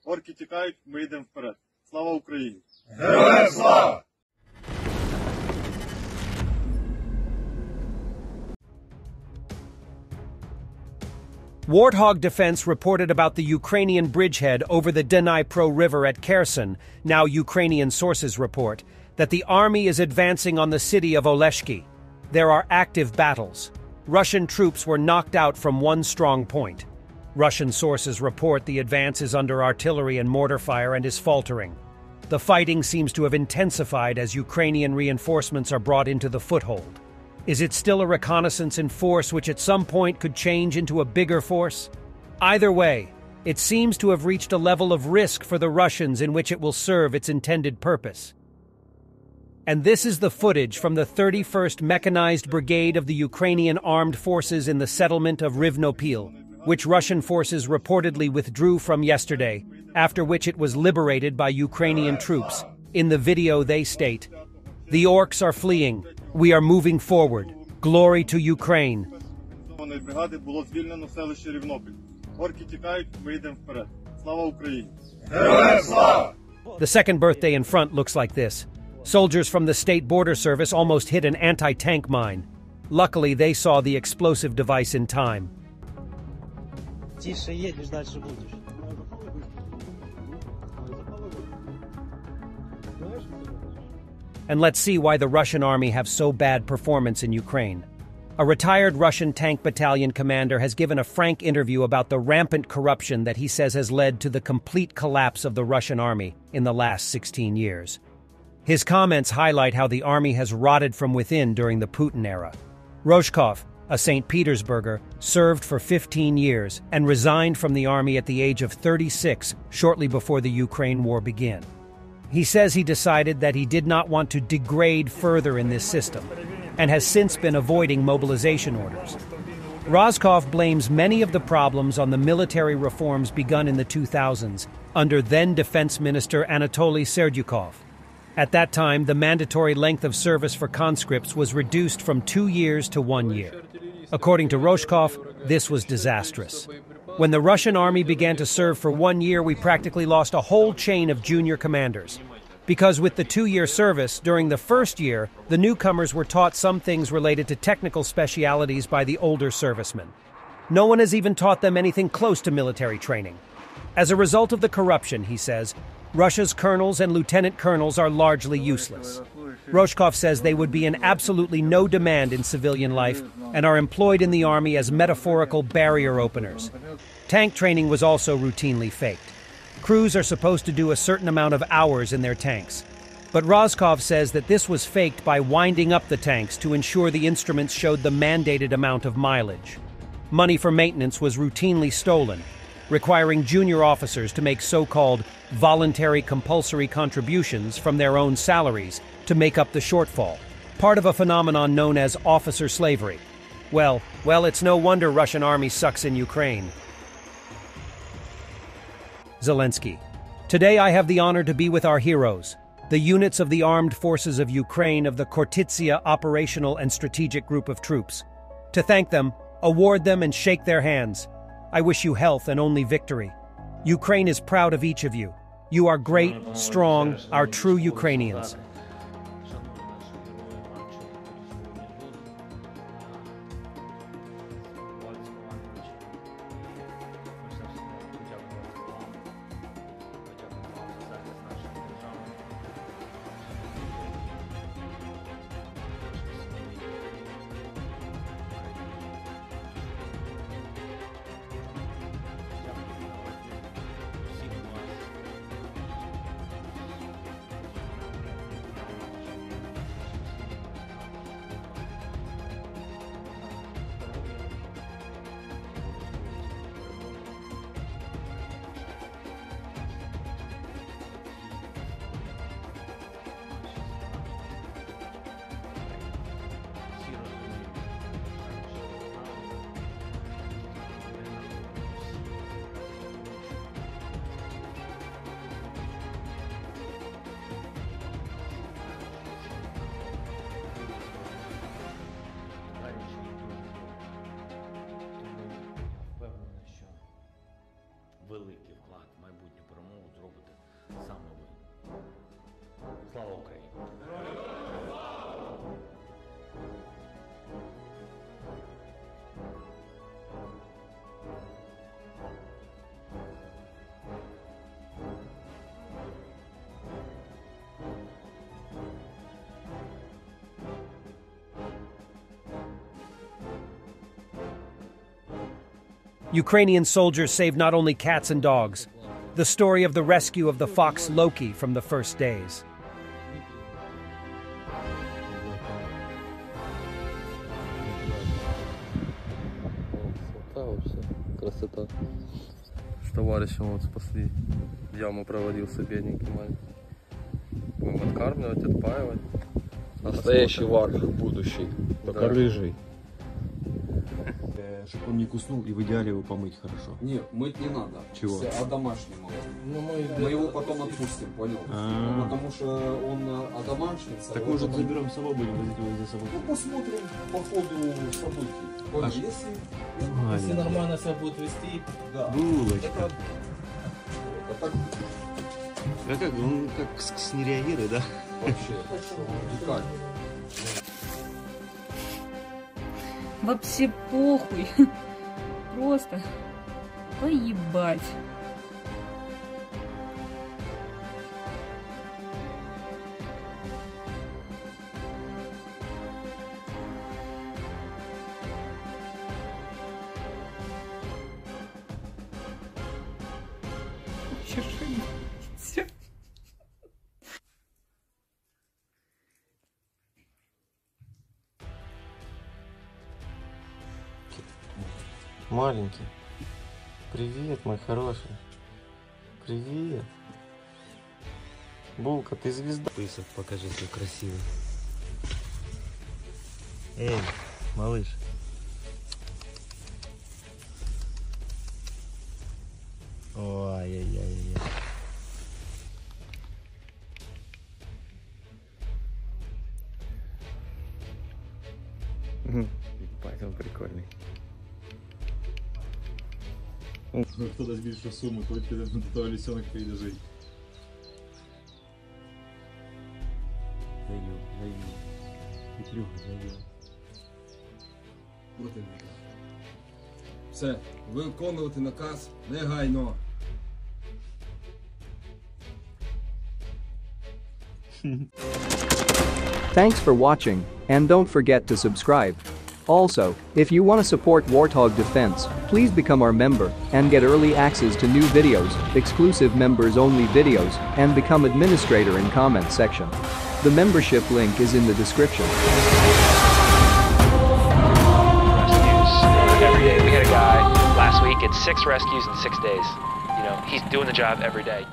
Орки тікають, ми йдемо вперед. Слава Україні! Героям слава! Warthog Defense reported about the Ukrainian bridgehead over the Dnipro River at Kherson, now Ukrainian sources report, that the army is advancing on the city of Oleshki. There are active battles. Russian troops were knocked out from one strong point. Russian sources report the advance is under artillery and mortar fire and is faltering. The fighting seems to have intensified as Ukrainian reinforcements are brought into the foothold. Is it still a reconnaissance in force which at some point could change into a bigger force? Either way, it seems to have reached a level of risk for the Russians in which it will serve its intended purpose. And this is the footage from the 31st Mechanized Brigade of the Ukrainian Armed Forces in the settlement of Rivnopil, which Russian forces reportedly withdrew from yesterday, after which it was liberated by Ukrainian troops. In the video they state, "The orcs are fleeing. We are moving forward. Glory to Ukraine." Бригади було звільнено селище Рівнопіль. Орки тікають, ми йдемо вперед. Слава Україні! Героям слава! The second birthday in front looks like this. Soldiers from the State Border Service almost hit an anti-tank mine. Luckily, they saw the explosive device in time. Тише едешь, дальше будешь. And let's see why the Russian army have so bad performance in Ukraine. A retired Russian tank battalion commander has given a frank interview about the rampant corruption that he says has led to the complete collapse of the Russian army in the last 16 years. His comments highlight how the army has rotted from within during the Putin era. Rozhkov, a St. Petersburger, served for 15 years and resigned from the army at the age of 36 shortly before the Ukraine war began. He says he decided that he did not want to degrade further in this system and has since been avoiding mobilization orders. Rozhkov blames many of the problems on the military reforms begun in the 2000s under then Defense Minister Anatoly Serdyukov. At that time, the mandatory length of service for conscripts was reduced from 2 years to 1 year. According to Rozhkov, this was disastrous. When the Russian army began to serve for 1 year, we practically lost a whole chain of junior commanders. Because with the 2-year service, during the first year, the newcomers were taught some things related to technical specialities by the older servicemen. No one has even taught them anything close to military training. As a result of the corruption, he says, Russia's colonels and lieutenant colonels are largely useless. Rozhkov says they would be in absolutely no demand in civilian life and are employed in the army as metaphorical barrier openers. Tank training was also routinely faked. Crews are supposed to do a certain amount of hours in their tanks. But Rozhkov says that this was faked by winding up the tanks to ensure the instruments showed the mandated amount of mileage. Money for maintenance was routinely stolen, requiring junior officers to make so-called voluntary compulsory contributions from their own salaries to make up the shortfall, part of a phenomenon known as officer slavery. Well, it's no wonder Russian army sucks in Ukraine. Zelensky. Today I have the honor to be with our heroes, the units of the Armed Forces of Ukraine of the Khortytsia Operational and Strategic Group of Troops. To thank them, award them and shake their hands. I wish you health and only victory. Ukraine is proud of each of you. You are great, strong, our true Ukrainians. Ukrainian soldiers saved not only cats and dogs, the story of the rescue of the fox Loki from the first days. Красота. С товарищем вот спасли. Яму проводил соперники маленький. Будем откармливать, отпаивать. Настоящий варх, будущий, только рыжий. Чтобы он не куснул, и в идеале его помыть хорошо. Не, мыть не надо. Чего? А домашнему. Мы его потом отпустим, понял? Потому что он одомашнится. Так мы уже заберем с собой, будем возить его за собой. Ну посмотрим по ходу событий. Понял? Если нормально себя будет вести, Да. Булочка. А так А как, он как не реагирует, да? вообще. Дикарь. Вообще похуй. Просто поебать. Все. Маленький. Привет, мой хороший. Привет. Булка, ты звезда. Пысок, покажи, как красиво. Эй, малыш. Ой-ой-ой-ой. Ебать, он прикольный. Хто дасть більшу суму, коли піде до того лісенок поїде жити. Зайдем. Петрюха, зайдем. Противника. Все, виконувати наказ негайно. Thanks for watching, and don't forget to subscribe. Also, if you want to support Warthog Defense, please become our member and get early access to new videos, exclusive members-only videos, and become administrator in comment section. The membership link is in the description. Rescues every day. We had a guy last week at 6 rescues in 6 days. You know, he's doing the job every day.